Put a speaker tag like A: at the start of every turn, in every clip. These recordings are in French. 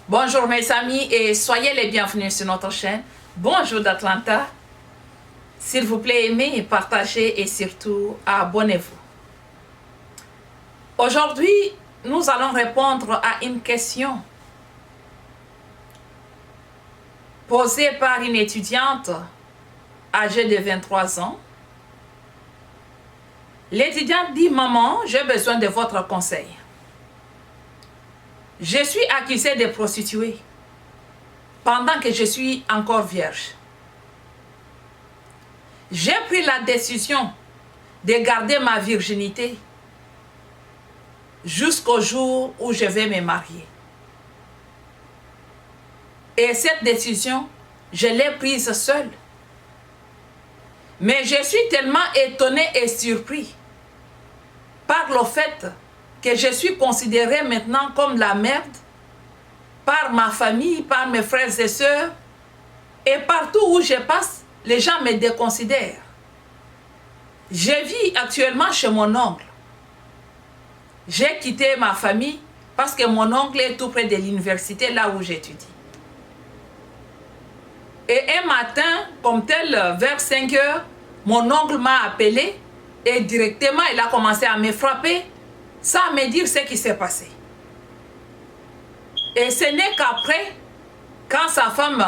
A: Bonjour mes amis et soyez les bienvenus sur notre chaîne. Bonjour d'Atlanta. S'il vous plaît, aimez, partagez et surtout abonnez-vous. Aujourd'hui, nous allons répondre à une question posée par une étudiante âgée de 23 ans. L'étudiante dit: Maman, j'ai besoin de votre conseil. Je suis accusée de prostituée pendant que je suis encore vierge. J'ai pris la décision de garder ma virginité jusqu'au jour où je vais me marier. Et cette décision, je l'ai prise seule. Mais je suis tellement étonnée et surpris par le fait que je suis considérée maintenant comme la merde par ma famille, par mes frères et sœurs, et partout où je passe, les gens me déconsidèrent. Je vis actuellement chez mon oncle. J'ai quitté ma famille parce que mon oncle est tout près de l'université, là où j'étudie. Et un matin, comme tel, vers 5 heures, mon oncle m'a appelé et directement, il a commencé à me frapper sans me dire ce qui s'est passé. Et ce n'est qu'après, quand sa femme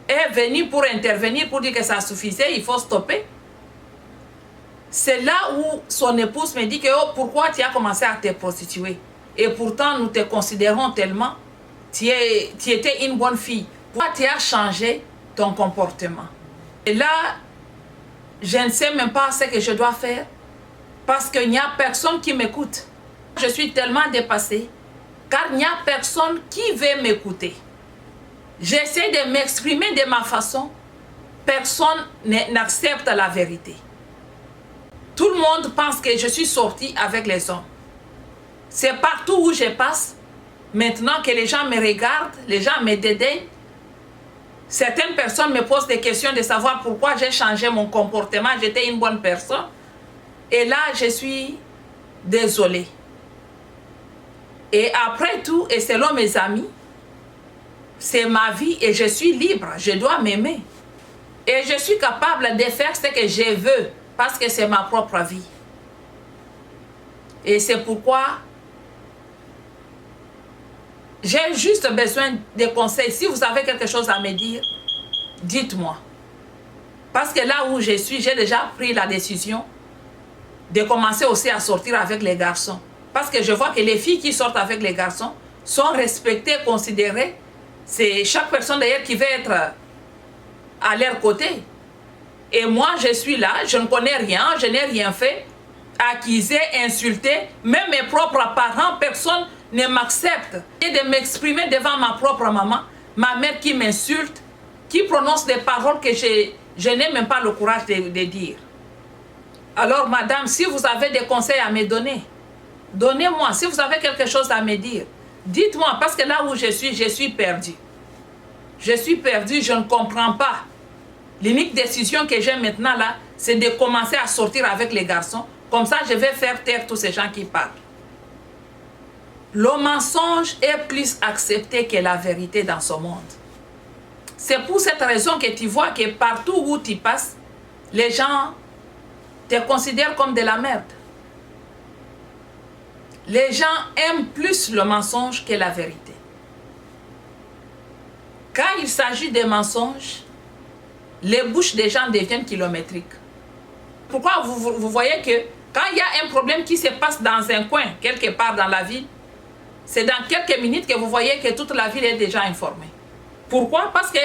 A: est venue pour intervenir, pour dire que ça suffisait, il faut stopper, c'est là où son épouse me dit que oh, pourquoi tu as commencé à te prostituer? Et pourtant, nous te considérons tellement, tu étais une bonne fille. Pourquoi tu as changé ton comportement? Et là, je ne sais même pas ce que je dois faire parce qu'il n'y a personne qui m'écoute. Je suis tellement dépassée car il n'y a personne qui veut m'écouter. J'essaie de m'exprimer de ma façon. Personne n'accepte la vérité. Tout le monde pense que je suis sortie avec les hommes. C'est partout où je passe. Maintenant que les gens me regardent, les gens me dédaignent. Certaines personnes me posent des questions de savoir pourquoi j'ai changé mon comportement. J'étais une bonne personne. Et là, je suis désolée. Et après tout, et selon mes amis, c'est ma vie et je suis libre. Je dois m'aimer. Et je suis capable de faire ce que je veux parce que c'est ma propre vie. Et c'est pourquoi j'ai juste besoin de conseils. Si vous avez quelque chose à me dire, dites-moi. Parce que là où je suis, j'ai déjà pris la décision de commencer aussi à sortir avec les garçons. Parce que je vois que les filles qui sortent avec les garçons sont respectées, considérées. C'est chaque personne d'ailleurs qui veut être à leur côté. Et moi, je suis là, je ne connais rien, je n'ai rien fait. Accusée, insultée, même mes propres parents, personne ne m'accepte. Et de m'exprimer devant ma propre maman, ma mère qui m'insulte, qui prononce des paroles que je n'ai même pas le courage de dire. Alors, madame, si vous avez des conseils à me donner, donnez-moi. Si vous avez quelque chose à me dire, dites-moi, parce que là où je suis perdue. Je suis perdue, je ne comprends pas. L'unique décision que j'ai maintenant là, c'est de commencer à sortir avec les garçons. Comme ça, je vais faire taire tous ces gens qui parlent. Le mensonge est plus accepté que la vérité dans ce monde. C'est pour cette raison que tu vois que partout où tu passes, les gens te considèrent comme de la merde. Les gens aiment plus le mensonge que la vérité. Quand il s'agit des mensonges, les bouches des gens deviennent kilométriques. Pourquoi vous voyez que quand il y a un problème qui se passe dans un coin, quelque part dans la ville, c'est dans quelques minutes que vous voyez que toute la ville est déjà informée. Pourquoi? Parce que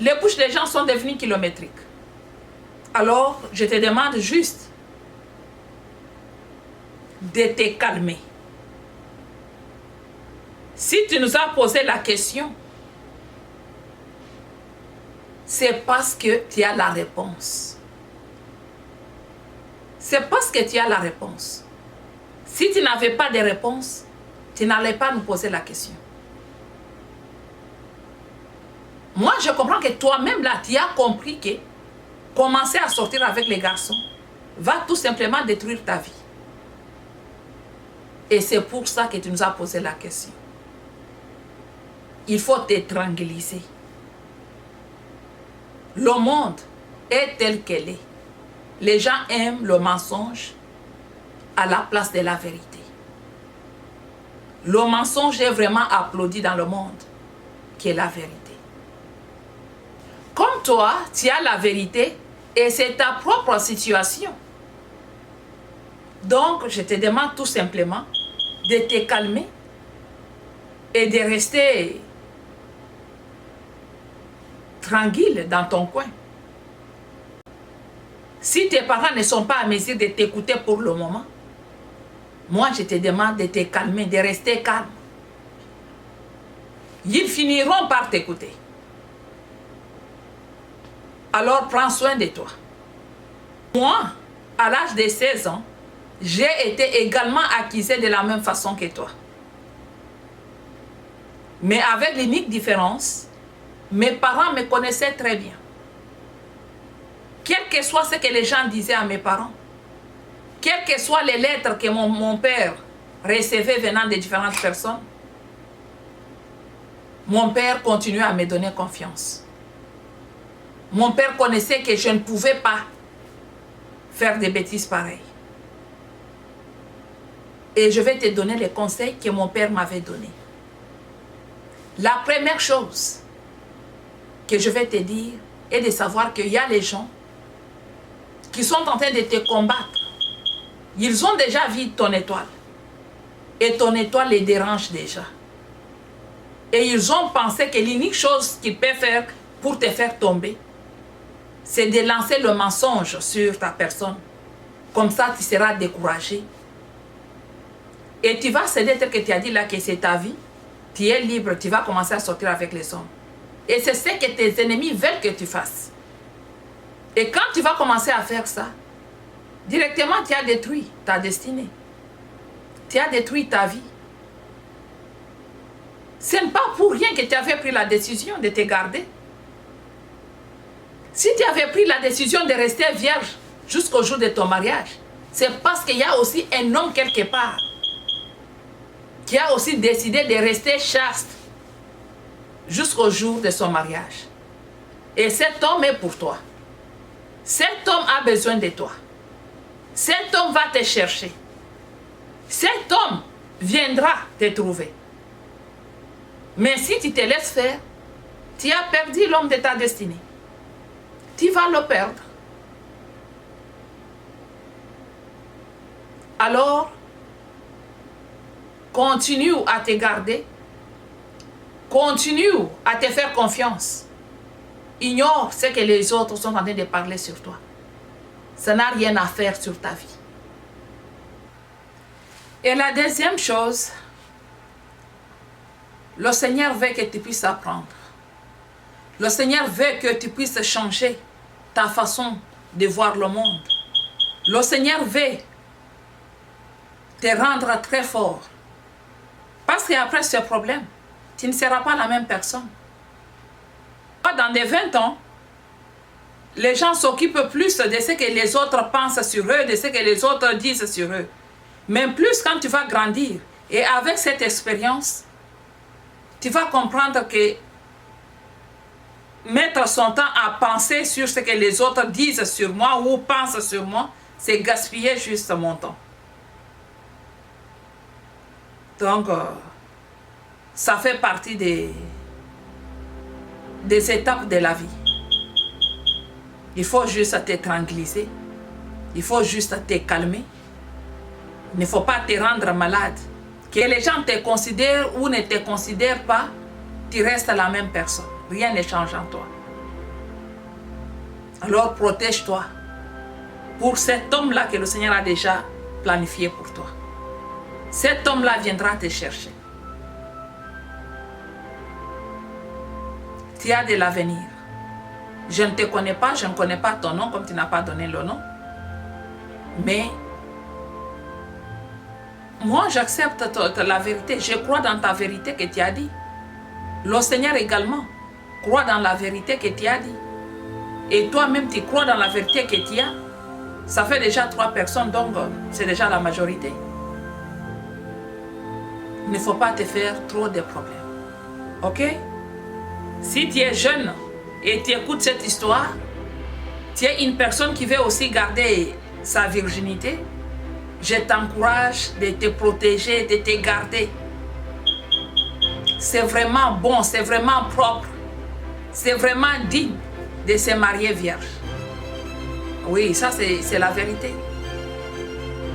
A: les bouches des gens sont devenues kilométriques. Alors, je te demande juste de te calmer. Si tu nous as posé la question, c'est parce que tu as la réponse. C'est parce que tu as la réponse. Si tu n'avais pas de réponse, tu n'allais pas nous poser la question. Moi, je comprends que toi-même, là, tu as compris que commencer à sortir avec les garçons va tout simplement détruire ta vie. Et c'est pour ça que tu nous as posé la question. il faut te tranquilliser. Le monde est tel qu'elle est. Les gens aiment le mensonge à la place de la vérité. Le mensonge est vraiment applaudi dans le monde, qui est la vérité. Comme toi, tu as la vérité et c'est ta propre situation. Donc, je te demande tout simplement de te calmer et de rester tranquille dans ton coin. Si tes parents ne sont pas à mesure de t'écouter pour le moment, moi je te demande de te calmer, de rester calme. Ils finiront par t'écouter. Alors prends soin de toi. Moi, à l'âge de 16 ans, j'ai été également accusée de la même façon que toi. Mais avec l'unique différence, mes parents me connaissaient très bien. Quel que soit ce que les gens disaient à mes parents, quelles que soient les lettres que mon père recevait venant de différentes personnes, mon père continuait à me donner confiance. Mon père connaissait que je ne pouvais pas faire des bêtises pareilles. Et je vais te donner les conseils que mon père m'avait donnés. La première chose que je vais te dire est de savoir qu'il y a les gens qui sont en train de te combattre. Ils ont déjà vu ton étoile. Et ton étoile les dérange déjà. Et ils ont pensé que l'unique chose qu'ils peuvent faire pour te faire tomber, c'est de lancer le mensonge sur ta personne. Comme ça, tu seras découragé. Et tu vas céder tel que tu as dit là que c'est ta vie. Tu es libre, tu vas commencer à sortir avec les hommes. Et c'est ce que tes ennemis veulent que tu fasses. Et quand tu vas commencer à faire ça, directement tu as détruit ta destinée. Tu as détruit ta vie. Ce n'est pas pour rien que tu avais pris la décision de te garder. Si tu avais pris la décision de rester vierge jusqu'au jour de ton mariage, c'est parce qu'il y a aussi un homme quelque part qui a aussi décidé de rester chaste jusqu'au jour de son mariage. Et cet homme est pour toi. Cet homme a besoin de toi. Cet homme va te chercher. Cet homme viendra te trouver. Mais si tu te laisses faire, tu as perdu l'homme de ta destinée. Tu vas le perdre. Alors, continue à te garder. Continue à te faire confiance. Ignore ce que les autres sont en train de parler sur toi. Ça n'a rien à faire sur ta vie. Et la deuxième chose, le Seigneur veut que tu puisses apprendre. Le Seigneur veut que tu puisses changer ta façon de voir le monde. Le Seigneur veut te rendre très fort. Parce qu'après ce problème, tu ne seras pas la même personne. Dans des 20 ans, les gens s'occupent plus de ce que les autres pensent sur eux, de ce que les autres disent sur eux. Mais plus quand tu vas grandir, et avec cette expérience, tu vas comprendre que mettre son temps à penser sur ce que les autres disent sur moi ou pensent sur moi, c'est gaspiller juste mon temps. Donc, ça fait partie des étapes de la vie. Il faut juste te tranquilliser. Il faut juste te calmer. Il ne faut pas te rendre malade. Que les gens te considèrent ou ne te considèrent pas, tu restes la même personne. Rien ne change en toi. Alors protège-toi pour cet homme-là que le Seigneur a déjà planifié pour toi. Cet homme-là viendra te chercher. Tu as de l'avenir. Je ne te connais pas, je ne connais pas ton nom comme tu n'as pas donné le nom. Mais moi, j'accepte la vérité. Je crois dans ta vérité que tu as dit. Le Seigneur également croit dans la vérité que tu as dit. Et toi-même, tu crois dans la vérité que tu as. Ça fait déjà 3 personnes, donc c'est déjà la majorité. Il ne faut pas te faire trop de problèmes. Ok? Si tu es jeune et tu écoutes cette histoire, tu es une personne qui veut aussi garder sa virginité, je t'encourage de te protéger, de te garder. C'est vraiment bon, c'est vraiment propre, c'est vraiment digne de se marier vierge. Oui, ça c'est la vérité.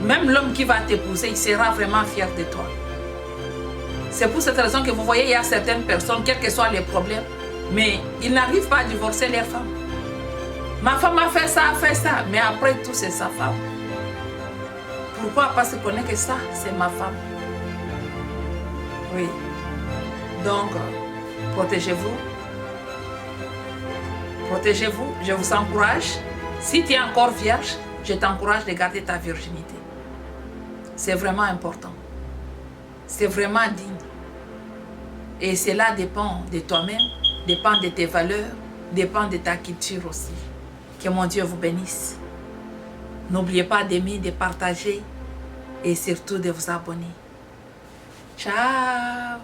A: Même l'homme qui va t'épouser, il sera vraiment fier de toi. C'est pour cette raison que vous voyez, il y a certaines personnes, quels que soient les problèmes, mais ils n'arrivent pas à divorcer leur femme. Ma femme a fait ça, mais après tout, c'est sa femme. Pourquoi? Parce qu'on est que ça, c'est ma femme. Oui. Donc, protégez-vous. Protégez-vous, je vous encourage. Si tu es encore vierge, je t'encourage de garder ta virginité. C'est vraiment important. C'est vraiment digne. Et cela dépend de toi-même, dépend de tes valeurs, dépend de ta culture aussi. Que mon Dieu vous bénisse. N'oubliez pas d'aimer, de partager et surtout de vous abonner. Ciao!